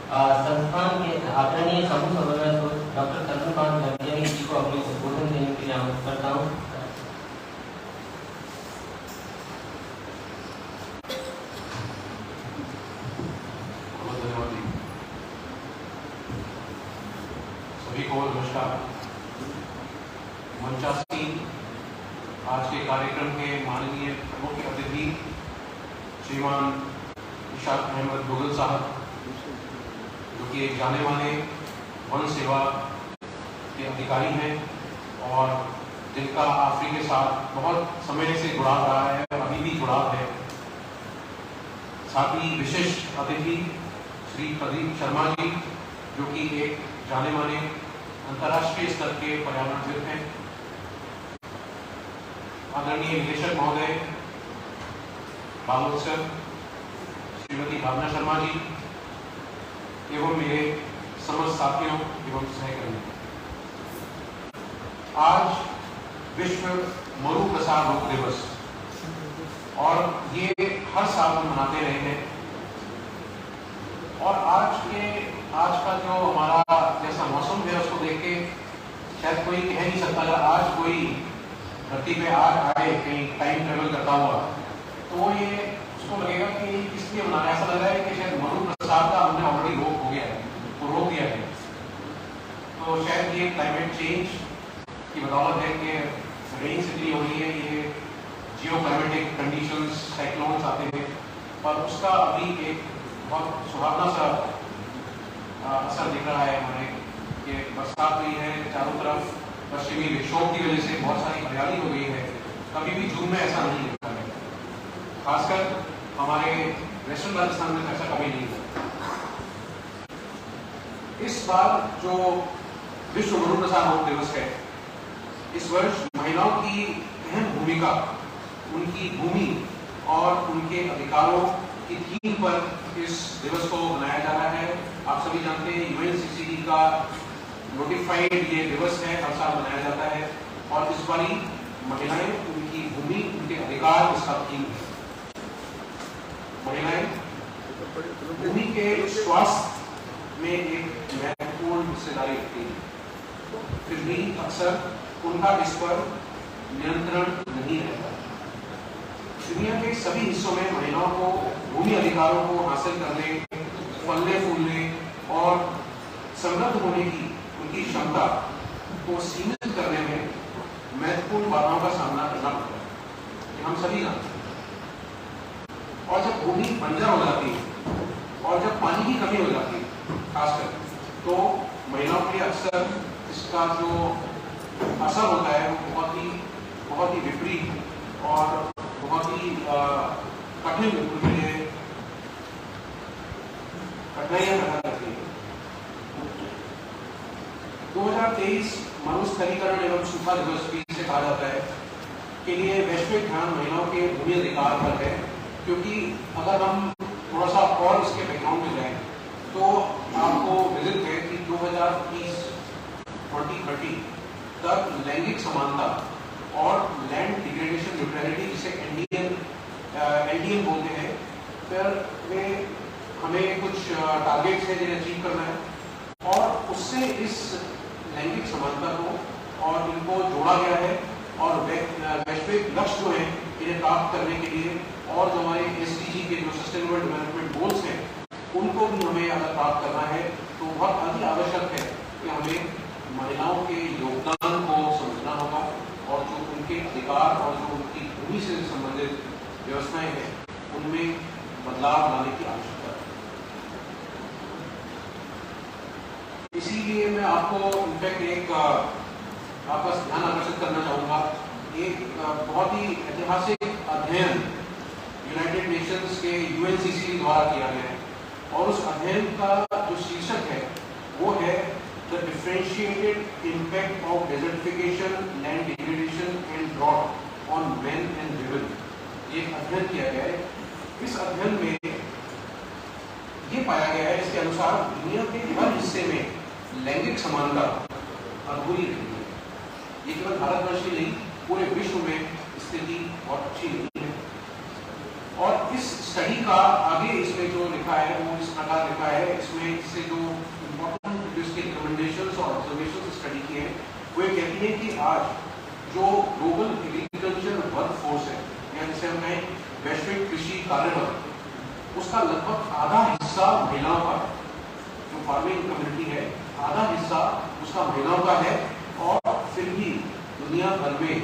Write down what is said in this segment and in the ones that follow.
संस्थान के आदरणीय समूह समन्वयक डॉक्टर चंद्रकांत गंजनी जी को अपने उद्बोधन देने के लिए आमंत्रित करता हूँ। सभी को नमस्कार। मंचासीन आज के कार्यक्रम के माननीय मुख्य अतिथि श्रीमान इशाक अहमद मुगल साहब, जो कि एक जाने माने वन सेवा के अधिकारी हैं और जिनका आफरी के साथ बहुत समय से जुड़ाव रहा है और अभी भी जुड़ाव है। साथ ही विशेष अतिथि श्री प्रदीप शर्मा जी, जो कि एक जाने माने अंतर्राष्ट्रीय स्तर के पर्यावरणविद हैं। आदरणीय निदेशक महोदय बालोत्सव श्रीमती भावना शर्मा जी एवं मेरे समस्त साथियों एवं सहकर्मी, आज विश्व मरु प्रसार रोग दिवस और ये हर साल हम मनाते रहे हैं। और आज का जो हमारा जैसा मौसम है उसको देख के शायद कोई कह नहीं सकता अगर आज कोई धरती पे आज आए कहीं टाइम ट्रेवल करता हुआ तो ये उसको लगेगा कि इसलिए मनाना, ऐसा लग रहा है कि शायद मरु प्रसार का हमने ऑलरेडी रोक हो गया है, तो रोक दिया है। तो शायद ये क्लाइमेट चेंज की बदौलत है कि रेंज इतनी हो रही है, ये जियो क्लाइमेटिक कंडीशंस, साइक्लोन्स आते हैं, पर उसका अभी एक बहुत सुहावना सा असर दिख रहा है हमें कि बरसात हुई है चारों तरफ, पश्चिमी विक्षोभ की वजह से बहुत सारी हरियाली हो गई है। कभी भी जून में ऐसा नहीं देखा है, खासकर हमारे वेस्टर्न राजस्थान में ऐसा कभी नहीं हुआ। इस बार जो विश्व मरु प्रसार रोग दिवस है, इस वर्ष महिलाओं की अहम भूमिका, उनकी भूमि और उनके अधिकारों की थीम पर इस दिवस को मनाया जा रहा है। आप सभी जानते हैं यूएनसीसीडी का नोटिफाइड ये दिवस है, हर साल मनाया जाता है और इस बारी महिलाएं, उनकी भूमि, उनके अधिकार इसका थीम है। महिलाएं भूमि के स्वास्थ्य में एक महत्वपूर्ण हिस्सेदारी रखती है, फिर भी अक्सर उनका इस पर नियंत्रण नहीं रहता। दुनिया के सभी हिस्सों में महिलाओं को भूमि अधिकारों को हासिल करने, फलने फूलने और समृद्ध होने की उनकी क्षमता को सीमित करने में महत्वपूर्ण बाधाओं का सामना करना पड़ता है, हम सभी जानते हैं। और जब भूमि बंजर हो जाती है और जब पानी की कमी हो जाती है खासकर, तो महिलाओं के लिए अक्सर इसका जो असर होता है वो बहुत ही विपरीत और बहुत ही कठिन उनके लिए कठिनाइयां पैदा करती है। 2023 मरुस्थलीकरण एवं सूखा दिवस भी इसे कहा जाता है के लिए वैश्विक ध्यान महिलाओं के भूमि अधिकार पर है, क्योंकि अगर हम थोड़ा सा और इसके बैकग्राउंड में जाएं तो आपको विजिट है कि 2030 तक लैंगिक समानता और लैंड डिग्रेडेशन न्यूट्रलिटी, जिसे एलडीएन बोलते हैं, फिर वे हमें कुछ टारगेट्स हैं जिन्हें अचीव करना है और उससे इस लैंगिक समानता को और इनको जोड़ा गया है और वैश्विक लक्ष्य जो है इन्हें प्राप्त करने के लिए और जो हमारे एसडीजी के जो सस्टेनेबल डेवलपमेंट गोल्स हैं उनको भी हमें अगर प्राप्त करना है तो बहुत अति आवश्यक है कि हमें महिलाओं के योगदान को समझना होगा और जो उनके अधिकार और जो उनकी भूमि से संबंधित व्यवस्थाएं हैं उनमें बदलाव लाने की आवश्यकता है। इसीलिए मैं आपको इनफैक्ट एक आपका ध्यान आकर्षित करना चाहूँगा, एक बहुत ही ऐतिहासिक अध्ययन यूनाइटेड नेशंस के यूएनसीसी द्वारा किया गया है और उस अध्ययन का जो शीर्षक है वो है the differentiated impact of desertification, land degradation and drought on men and women. ये अध्ययन किया गया है। इस अध्ययन में ये पाया गया है, इसके अनुसार दुनिया के हर हिस्से में लैंगिक समानता अधूरी रही है। ये केवल भारतवर्ष की नहीं, पूरे विश्व में स्थिति बहुत अच्छी नहीं है। और इस स्टडी का आगे इसमें जो लिखा है वो इस प्रकार लिखा है, इसमें इससे जो ग्लोबल एग्रीकल्चर वर्कफोर्स है या जिसे हम कहें वैश्विक कृषि कार्यबल, उसका लगभग आधा हिस्सा महिलाओं का है। जो फार्मिंग कम्युनिटी है आधा हिस्सा उसका महिलाओं का है। और फिर भी दुनिया भर में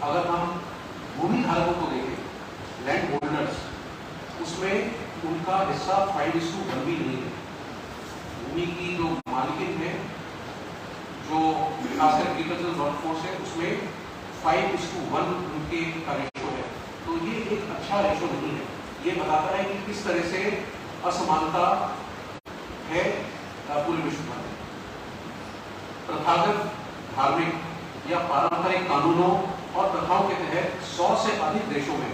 अगर हम भूमि धारकों को देखें, लैंड होल्डर्स, उसमें उनका हिस्सा 5:1 भी नहीं है। भूमि की जो मालिकिन है, जो खासकर एग्रीकल्चर वर्कफोर्स है, उसमें 5:1 उनके का रेशो है। तो ये एक अच्छा रेशो नहीं है। ये बताता है कि किस तरह से असमानता है पूरे विश्व में। प्रथागत धार्मिक या पारंपरिक कानूनों और प्रथाओं के तहत 100 से अधिक देशों में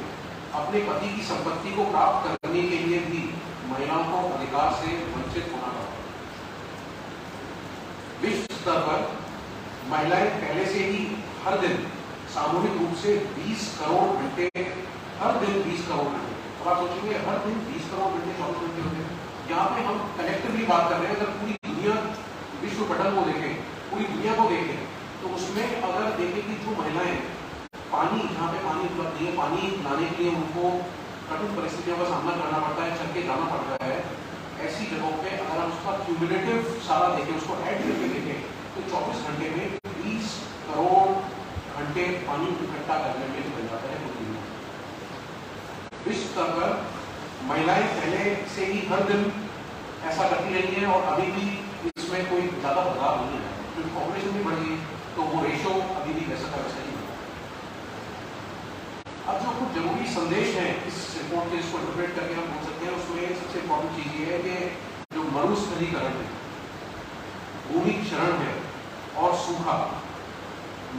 अपने पति की संपत्ति को प्राप्त करने के लिए भी महिलाओं को अधिकार से वंचित होना पड़ता है। विश्व स्तर पर महिलाएं पहले से ही हर दिन सामूहिक रूप से 20 करोड़ घंटे, हर दिन 20 करोड़ घंटे, अब आप सोचेंगे हर दिन 20 करोड़ घंटे 24 घंटे होते हैं। यहाँ पे हम कलेक्टिवली बात कर रहे हैं। अगर पूरी दुनिया विश्व पटल को देखें, पूरी दुनिया को देखें, तो उसमें अगर देखें कि जो महिलाएं पानी, जहाँ पे पानी उपलब्ध नहीं है, पानी लाने के लिए उनको कठिन परिस्थितियों का सामना करना पड़ता है, चल के जाना पड़ता है, ऐसी जगहों पे अगर हम उसका क्यूमुलेटिव सारा देखें, उसको ऐड करके देखें, तो 24 घंटे में 20 करोड़ घंटे पानी इकट्ठा करने में बन जाता है पूरी दुनिया। विश्व स्तर पर महिलाएं पहले से ही हर दिन ऐसा करती रही हैं और अभी भी इसमें कोई ज्यादा बदलाव नहीं है। क्योंकि पॉपुलेशन भी बढ़ गई तो वो रेशो अभी भी वैसा का वैसा ही है। अब जो कुछ जरूरी संदेश हैं इस रिपोर्ट के, इसको इंटरप्रेट करके हम बोल सकते हैं, उसमें सबसे इंपॉर्टेंट चीज ये है कि जो मरुस्थलीकरण है, भूमि क्षरण है और सूखा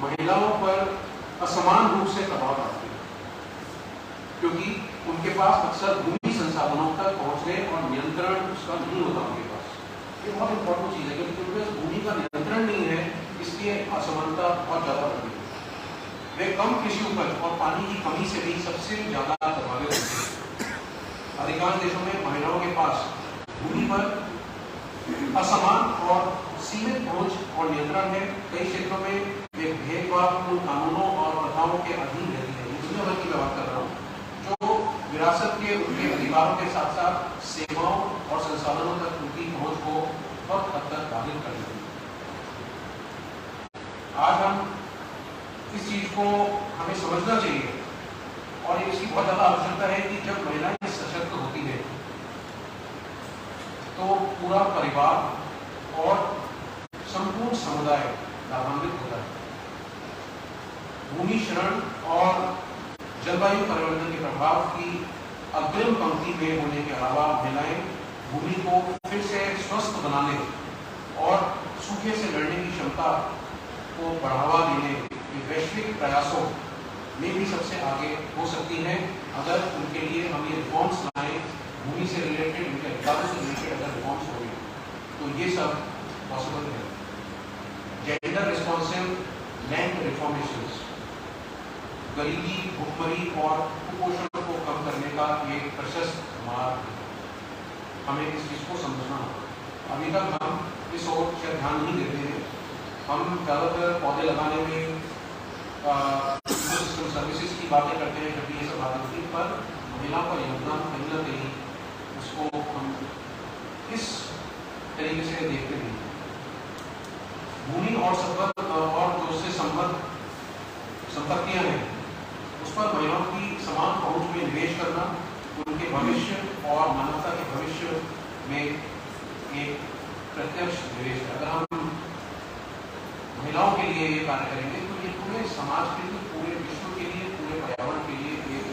महिलाओं पर असमान रूप से प्रभाव डालते हैं, क्योंकि उनके पास अक्सर भूमि संसाधनों तक पहुंचने और नियंत्रण उसका नहीं होता उनके पास। ये बहुत इंपॉर्टेंट चीज है, क्योंकि उनके पास भूमि का नियंत्रण नहीं है, इसलिए असमानता बहुत ज्यादा बढ़ गई है। वे कम कृषि उपज और पानी की कमी से भी सबसे ज्यादा प्रभावित होते हैं। अधिकांश देशों में महिलाओं के पास भूमि पर असमान और सीमित पहुंच और नियंत्रण है। कई क्षेत्रों में वे भेदभावपूर्ण कानूनों और प्रथाओं के अधीन रहती है। दुनिया भर की मैं बात कर रहा हूँ, जो विरासत के उनके अधिकारों के साथ साथ सेवाओं और संसाधनों तक उनकी पहुंच को बहुत हद तक बाधित कर देती है। आज हम इस चीज को हमें समझना चाहिए और इसकी बहुत ज्यादा आवश्यकता है कि जब महिलाएं सशक्त होती है तो पूरा परिवार और संपूर्ण समुदाय लाभान्वित होता है। भूमि क्षरण और जलवायु परिवर्तन के प्रभाव की अग्रिम पंक्ति में होने के अलावा महिलाएं भूमि को फिर से स्वस्थ बनाने और सूखे से लड़ने की क्षमता को बढ़ावा देने के वैश्विक प्रयासों में भी सबसे आगे हो सकती हैं। अगर उनके लिए हम ये रिफॉर्म्स लाएं, भूमि से रिलेटेड, उनके अधिकारों से रिलेटेड अगर रिफॉर्म्स होंगे तो ये सब पॉसिबल है। जेंडर रिस्पॉन्सिव लैंड रिफॉर्मेशंस गरीबी, भुखमरी और कुपोषण को कम करने का एक प्रशस्त मार्ग है। हमें इस चीज को समझना होगा। अभी तक हम इस ओर शायद ध्यान नहीं देते हैं। हम ज़्यादातर पौधे लगाने में इकोसिस्टम सर्विसेज की बातें करते हैं, जब ये सब बातें होती हैं, पर महिलाओं का योगदान कहीं ना कहीं उसको हम इस तरीके से देखते नहीं। भूमि और जो उससे संपत्तियां हैं उस पर महिलाओं की समान पहुंच में निवेश करना उनके भविष्य और मानवता के भविष्य में एक प्रत्यक्ष निवेश है। अगर हम महिलाओं के लिए ये कार्य करेंगे तो ये पूरे समाज के लिए, पूरे विश्व के लिए, पूरे पर्यावरण के लिए एक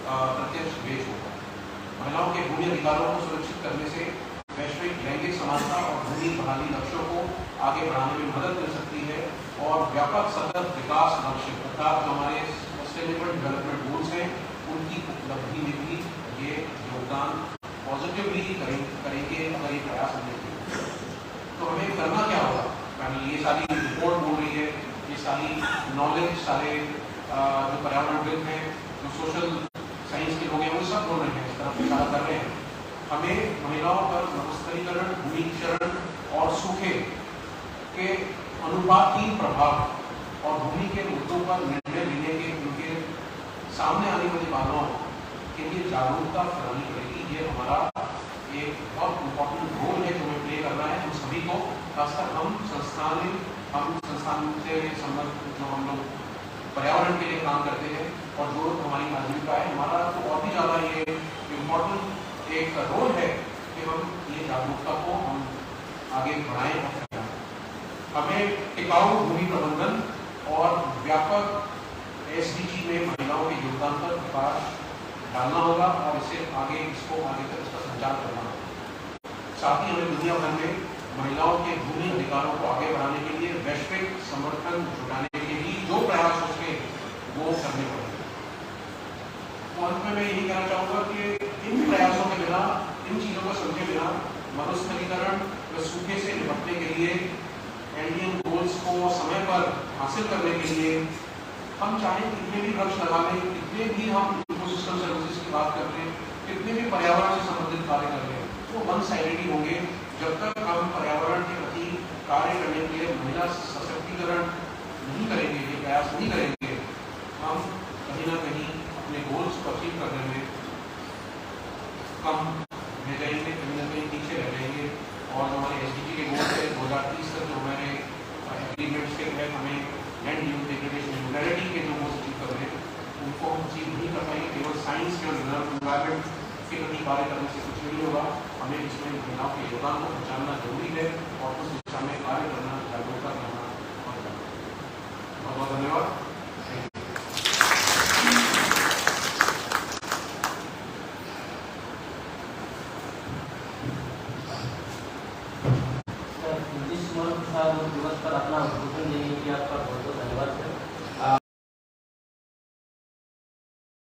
प्रत्यक्ष निवेश होगा। महिलाओं के भूमि अधिकारों को सुरक्षित करने से वैश्विक लैंगिक समानता और भूमि बहाली लक्ष्यों को आगे बढ़ाने में मदद मिल सकती है और व्यापक सतत विकास लक्ष्य अर्थात हमारे सस्टेनेबल डेवलपमेंट गोल्स हैं, उनकी उपलब्धि में भी ये योगदान पॉजिटिवली करेंगे अगर ये प्रयास हमने किए। तो हमें करना क्या होगा? ये सारी रिपोर्ट बोल रही है, ये सारी नॉलेज, सारे जो पर्यावरणविद हैं, जो सोशल साइंस के लोग हैं, वो सब बोल रहे हैं, इस तरफ इशारा कर रहे हैं। हमें महिलाओं पर मरुस्थलीकरण, भूमि क्षरण और सूखे के अनुपातहीन प्रभाव और भूमि के मुद्दों पर निर्णय लेने के उनके सामने आने वाली बाधाओं के लिए जागरूकता फैलानी पड़ेगी। ये हमारा एक बहुत इम्पोर्टेंट रोल है जो हमें प्ले करना है हम सभी को, खासकर हम संस्थान से संबंधित जो हम लोग पर्यावरण के लिए काम करते हैं और जो हमारी आजीविका है, हमारा तो और भी ज़्यादा ये इम्पोर्टेंट एक रोल है कि हम ये जागरूकता को हम आगे बढ़ाएं और फैलाएं। हमें टिकाऊ भूमि प्रबंधन और व्यापक SDG में महिलाओं के योगदान पर प्रकाश डालना होगा और इसको आगे तक इसका संचार करना होगा। साथ ही हमें दुनिया भर में महिलाओं के भूमि अधिकारों को आगे बढ़ाने के लिए वैश्विक समर्थन जुटाने के लिए जो प्रयास हो सके वो करने पड़ेंगे। तो अंत में मैं यही कहना चाहूँगा कि इन प्रयासों के बिना, इन चीज़ों को समझे बिना मरुस्थलीकरण व सूखे से निपटने के लिए एनडीएम गोल्स को समय पर हासिल करने के लिए हम चाहे कितने भी वृक्ष लगा लें, कितने भी हम इकोसिस्टम सर्विसेज की बात कर रहे हैं, कितने भी पर्यावरण से संबंधित कार्य कर रहे हैं, वो वन साइडेड ही होंगे जब तक हम पर्यावरण के प्रति कार्य करने के लिए महिला सशक्तिकरण नहीं करेंगे, ये प्रयास नहीं करेंगे, हम कहीं ना कहीं अपने गोल्स को अचीव करने में कम रह जाएंगे, कहीं ना कहीं पीछे रह जाएंगे। और जो हमारे SDG के गोल्स है 2030 तक जो हमारे एग्रीमेंट्स के तहत हमें लैंड यूज डिग्रेडेशन यूटिलिटी के जो गोल्स अचीव कर रहे हैं उनको हम अचीव नहीं कर पाएंगे। केवल साइंस के और एनवायरमेंट के प्रति कार्य करने से कुछ नहीं होगा। हमें इसमें महिलाओं के योगदान को पहचानना जरूरी है और उस दिशा में कार्य करना, जागरूकता करना बहुत बहुत धन्यवाद। विश्व मरुस्थल दिवस पर अपना उद्बोधन देने के लिए आपका